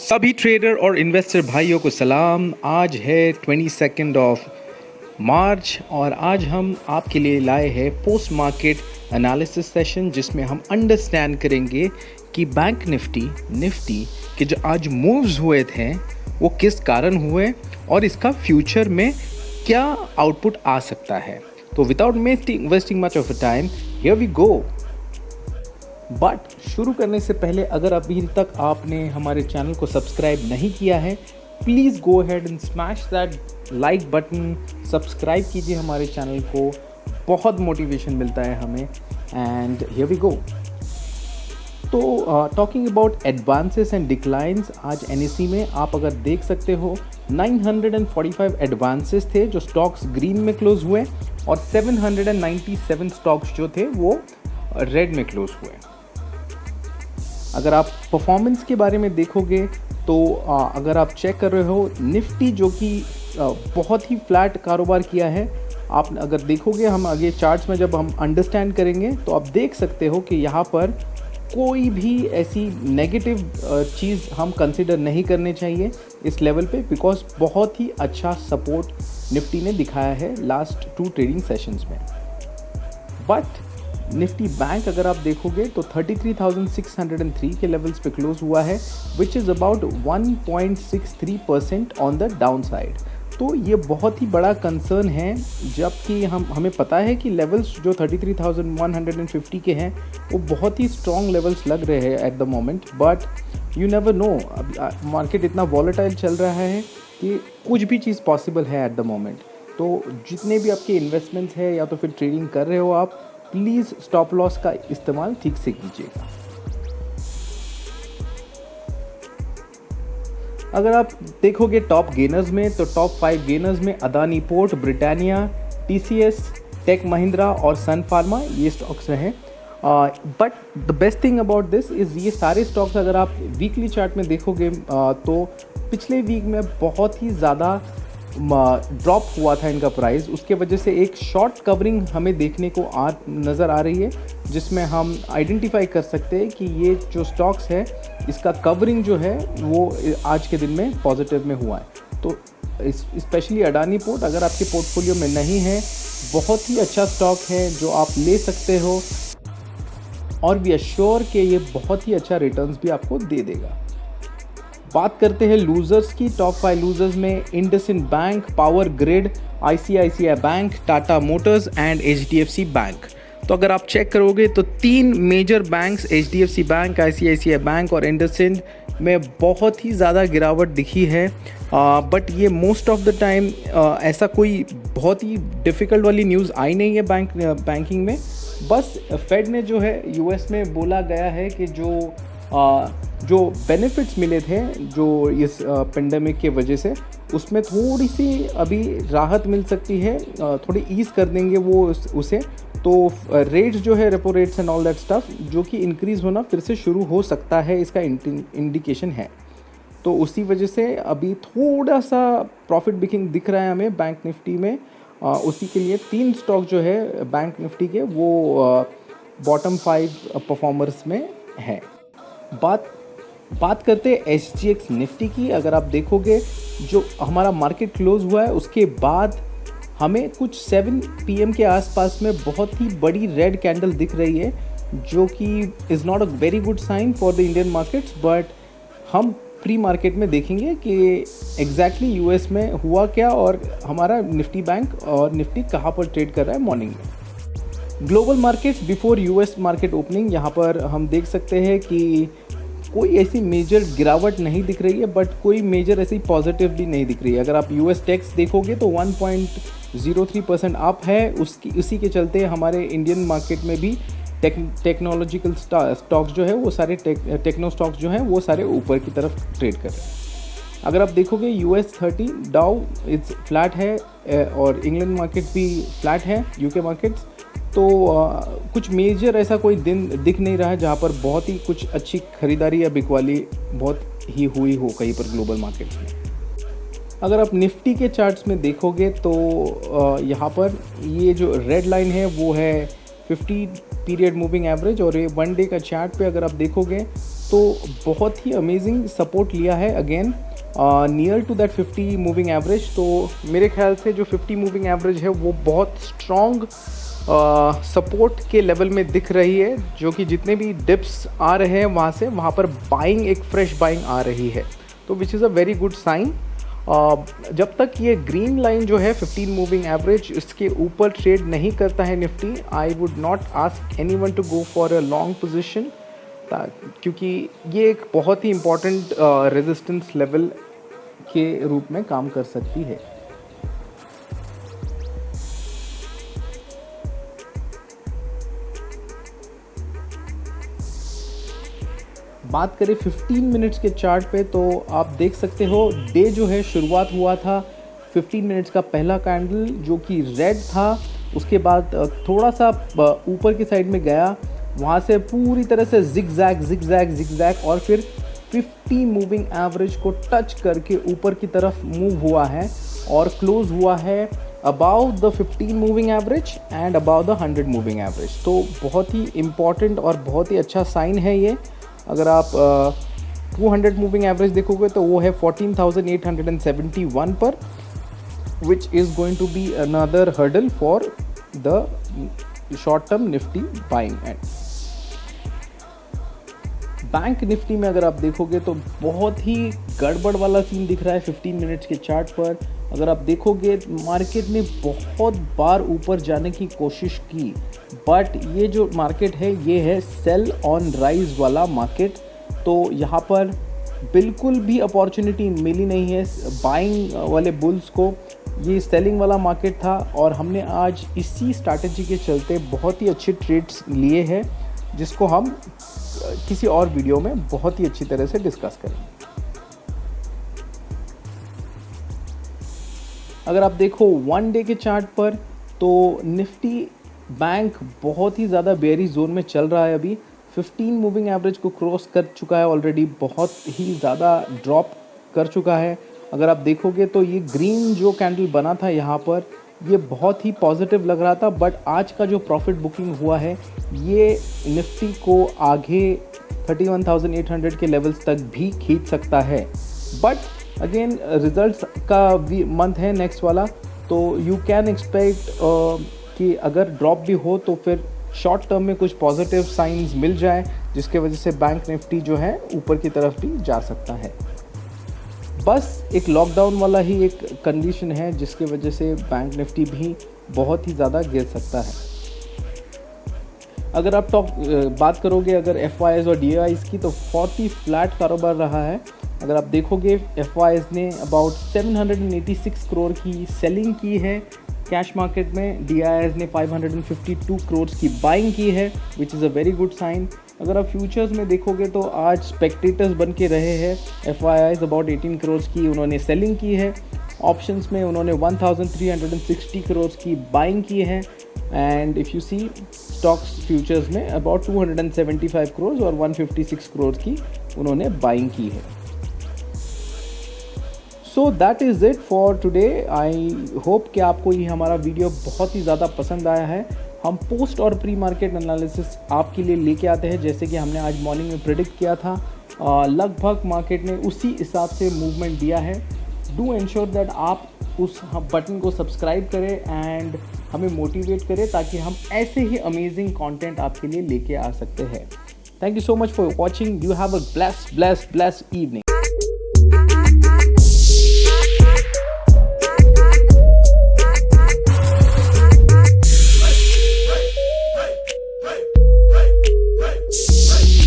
सभी ट्रेडर और इन्वेस्टर भाइयों को सलाम। आज है 22 ऑफ मार्च और आज हम आपके लिए लाए हैं पोस्ट मार्केट एनालिसिस सेशन, जिसमें हम अंडरस्टैंड करेंगे कि बैंक निफ्टी के जो आज मूव्स हुए थे वो किस कारण हुए और इसका फ्यूचर में क्या आउटपुट आ सकता है। तो without wasting much of time, here we go. But शुरू करने से पहले अगर अभी तक आपने हमारे चैनल को सब्सक्राइब नहीं किया है, please go ahead and smash that like button, subscribe कीजिए हमारे चैनल को, बहुत मोटिवेशन मिलता है हमें। And here we go. तो talking about advances and declines, आज एनएसई में आप अगर देख सकते हो 945 एडवांसेस थे जो स्टॉक्स ग्रीन में क्लोज हुए और 797 स्टॉक्स जो थे वो रेड में क्लोज हुए। अगर आप परफॉर्मेंस के बारे में देखोगे तो अगर आप चेक कर रहे हो, निफ्टी जो कि बहुत ही फ्लैट कारोबार किया है, आप अगर देखोगे, हम आगे चार्ट्स में जब हम अंडरस्टैंड करेंगे तो आप देख सकते हो कि यहाँ पर कोई भी ऐसी नेगेटिव चीज़ हम कंसिडर नहीं करने चाहिए इस लेवल पे, बिकॉज बहुत ही अच्छा सपोर्ट निफ्टी ने दिखाया है लास्ट 2 ट्रेडिंग सेशंस में। बट निफ्टी बैंक अगर आप देखोगे तो 33,603 के लेवल्स पे क्लोज हुआ है, which is about 1.63% on the down side. तो ये बहुत ही बड़ा कंसर्न है, जबकि हमें पता है कि लेवल्स जो 33,150 के हैं वो बहुत ही स्ट्रॉन्ग लेवल्स लग रहे हैं at the moment. But you never know, अब मार्केट इतना वॉलेटाइल चल रहा है कि कुछ भी चीज़ पॉसिबल है एट द मोमेंट। तो जितने भी आपके इन्वेस्टमेंट्स है या तो फिर ट्रेडिंग कर रहे हो आप, प्लीज़ स्टॉप लॉस का इस्तेमाल ठीक से कीजिएगा। अगर आप देखोगे टॉप गेनर्स में, तो टॉप 5 गेनर्स में Adani Port, Britannia, TCS, Tech Mahindra और सन फार्मा, ये स्टॉक्स रहे। But the best thing about this is ये सारे स्टॉक्स अगर आप वीकली चार्ट में देखोगे तो पिछले वीक में बहुत ही ज़्यादा ड्रॉप हुआ था इनका प्राइस। उसके वजह से एक शॉर्ट कवरिंग हमें देखने को नज़र आ रही है, जिसमें हम आइडेंटिफाई कर सकते हैं कि ये जो स्टॉक्स है इसका कवरिंग जो है वो आज के दिन में पॉजिटिव में हुआ है। तो स्पेशली अडानी पोर्ट अगर आपके पोर्टफोलियो में नहीं है, बहुत ही अच्छा स्टॉक है जो आप ले सकते हो और वी आर श्योर कि ये बहुत ही अच्छा रिटर्न्स भी आपको दे देगा। बात करते हैं लूजर्स की। टॉप 5 लूजर्स में IndusInd Bank, Power Grid, ICICI Bank, Tata Motors and HDFC Bank. तो अगर आप चेक करोगे तो 3 major banks, HDFC Bank, ICICI Bank और इंडसइंड में बहुत ही ज़्यादा गिरावट दिखी है। बट ये मोस्ट ऑफ द टाइम ऐसा कोई बहुत ही डिफ़िकल्ट वाली न्यूज़ आई नहीं है बैंकिंग में। बस फेड ने जो है यूएस में बोला गया है कि जो बेनिफिट्स मिले थे जो इस पेंडेमिक के वजह से, उसमें थोड़ी सी अभी राहत मिल सकती है, थोड़ी ईज़ कर देंगे वो उसे। तो रेट्स जो है, repo rates and all that stuff, जो कि इंक्रीज़ होना फिर से शुरू हो सकता है, इसका इंडिकेशन है। तो उसी वजह से अभी थोड़ा सा प्रॉफिट बुकिंग दिख रहा है हमें बैंक निफ्टी में। उसी के लिए 3 स्टॉक जो है बैंक निफ्टी के वो बॉटम 5 परफॉर्मर्स में है। बात करते हैं एसजीएक्स निफ्टी की। अगर आप देखोगे जो हमारा मार्केट क्लोज हुआ है उसके बाद हमें कुछ 7 PM के आसपास में बहुत ही बड़ी रेड कैंडल दिख रही है, जो कि is not a very good sign for the Indian markets. But हम प्री मार्केट में देखेंगे कि एग्जैक्टली यूएस में हुआ क्या और हमारा निफ्टी बैंक और निफ्टी कहाँ पर ट्रेड कर रहा है मॉर्निंग में। Global markets before US market opening, यहाँ पर हम देख सकते हैं कि कोई ऐसी मेजर गिरावट नहीं दिख रही है, बट कोई मेजर ऐसी पॉजिटिव भी नहीं दिख रही है। अगर आप यूएस टेक्स देखोगे तो 1.03% अप है। उसी के चलते हमारे इंडियन मार्केट में भी टेक्नोलॉजिकल स्टॉक्स जो है वो सारे टेक्नो स्टॉक्स जो हैं वो सारे ऊपर की तरफ ट्रेड कर रहे हैं। अगर आप देखोगे यूएस 30 डाउ इट्स फ्लैट है और इंग्लैंड मार्केट भी फ्लैट है, यूके मार्केट्स। तो कुछ मेजर ऐसा कोई दिन दिख नहीं रहा है जहाँ पर बहुत ही कुछ अच्छी खरीदारी या बिकवाली बहुत ही हुई हो कहीं पर ग्लोबल मार्केट्स में। अगर आप निफ्टी के चार्ट्स में देखोगे तो यहाँ पर ये जो रेड लाइन है वो है 50 पीरियड मूविंग एवरेज, और ये 1 डे का चार्ट पे अगर आप देखोगे तो बहुत ही अमेजिंग सपोर्ट लिया है again near to that 50 moving average. तो मेरे ख्याल से जो 50 मूविंग एवरेज है वो बहुत स्ट्रॉन्ग सपोर्ट के लेवल में दिख रही है, जो कि जितने भी डिप्स आ रहे हैं वहाँ पर बाइंग, एक फ्रेश बाइंग आ रही है, तो which is a very good sign. जब तक ये ग्रीन लाइन जो है 15 मूविंग एवरेज, इसके ऊपर ट्रेड नहीं करता है Nifty, I would not ask anyone to go for a long position, क्योंकि ये एक बहुत ही इम्पॉर्टेंट रेजिस्टेंस लेवल के रूप में काम कर सकती है। बात करें 15 मिनट्स के चार्ट पे, तो आप देख सकते हो डे जो है शुरुआत हुआ था 15 मिनट्स का पहला कैंडल जो कि रेड था, उसके बाद थोड़ा सा ऊपर की साइड में गया, वहाँ से पूरी तरह से जिगजैग और फिर 50 मूविंग एवरेज को टच करके ऊपर की तरफ मूव हुआ है और क्लोज हुआ है about the 15 moving average and about the 100 moving average. तो बहुत ही इम्पॉर्टेंट और बहुत ही अच्छा साइन है ये। अगर आप 200 मूविंग एवरेज देखोगे तो वो है 14,871 पर, which is going to be another hurdle for the short term Nifty buying and. Bank Nifty में अगर आप देखोगे तो बहुत ही गड़बड़ वाला सीन दिख रहा है 15 मिनट्स के चार्ट पर। अगर आप देखोगे मार्केट ने बहुत बार ऊपर जाने की कोशिश की, बट ये जो मार्केट है ये है सेल ऑन राइज वाला मार्केट, तो यहाँ पर बिल्कुल भी अपॉर्चुनिटी मिली नहीं है बाइंग वाले बुल्स को। ये सेलिंग वाला मार्केट था और हमने आज इसी स्ट्रैटेजी के चलते बहुत ही अच्छे ट्रेड्स लिए हैं, जिसको हम किसी और वीडियो में बहुत ही अच्छी तरह से डिस्कस करेंगे। अगर आप देखो 1 डे के चार्ट पर, तो निफ्टी बैंक बहुत ही ज़्यादा बेयरिश जोन में चल रहा है अभी। 15 मूविंग एवरेज को क्रॉस कर चुका है ऑलरेडी, बहुत ही ज़्यादा ड्रॉप कर चुका है। अगर आप देखोगे तो ये ग्रीन जो कैंडल बना था यहाँ पर, ये बहुत ही पॉजिटिव लग रहा था, बट आज का जो प्रॉफिट बुकिंग हुआ है ये निफ्टी को आगे 31,800 के लेवल्स तक भी खींच सकता है। बट अगेन रिजल्ट्स का भी मंथ है नेक्स्ट वाला, तो यू कैन एक्सपेक्ट कि अगर ड्रॉप भी हो तो फिर शॉर्ट टर्म में कुछ पॉजिटिव साइंस मिल जाए, जिसके वजह से बैंक निफ्टी जो है ऊपर की तरफ भी जा सकता है। बस एक लॉकडाउन वाला ही एक कंडीशन है जिसकी वजह से बैंक निफ्टी भी बहुत ही ज़्यादा गिर सकता है। अगर आप बात करोगे अगर FIIs और DIIs की, तो 40 फ्लैट कारोबार रहा है। अगर आप देखोगे FIIs ने अबाउट 786 करोड़ की सेलिंग की है कैश मार्केट में, DIIs ने 552 करोड़ की बाइंग की है, which is a very good sign. अगर आप फ्यूचर्स में देखोगे तो आज स्पेक्टेटर्स बन के रहे हैं। FIIs अबाउट 18 करोड़ की उन्होंने सेलिंग की है, ऑप्शंस में उन्होंने 1360 करोड़ की बाइंग की है, and if you see stocks futures में अबाउट 275 करोड़ और 156 करोड़ की उन्होंने बाइंग की है। So that is it for today. I hope कि आपको ये हमारा वीडियो बहुत ही ज़्यादा पसंद आया है। हम पोस्ट और प्री मार्केट एनालिसिस आपके लिए लेके आते हैं, जैसे कि हमने आज मॉर्निंग में प्रेडिक्ट किया था। लगभग मार्केट ने उसी हिसाब से मूवमेंट दिया है। डू एंश्योर दैट आप उस बटन को सब्सक्राइब करें एंड हमें मोटिवेट करें, ताकि हम ऐसे ही अमेजिंग कंटेंट आपके लिए लेके आ सकते हैं। Thank you so much for watching. You have a blessed evening.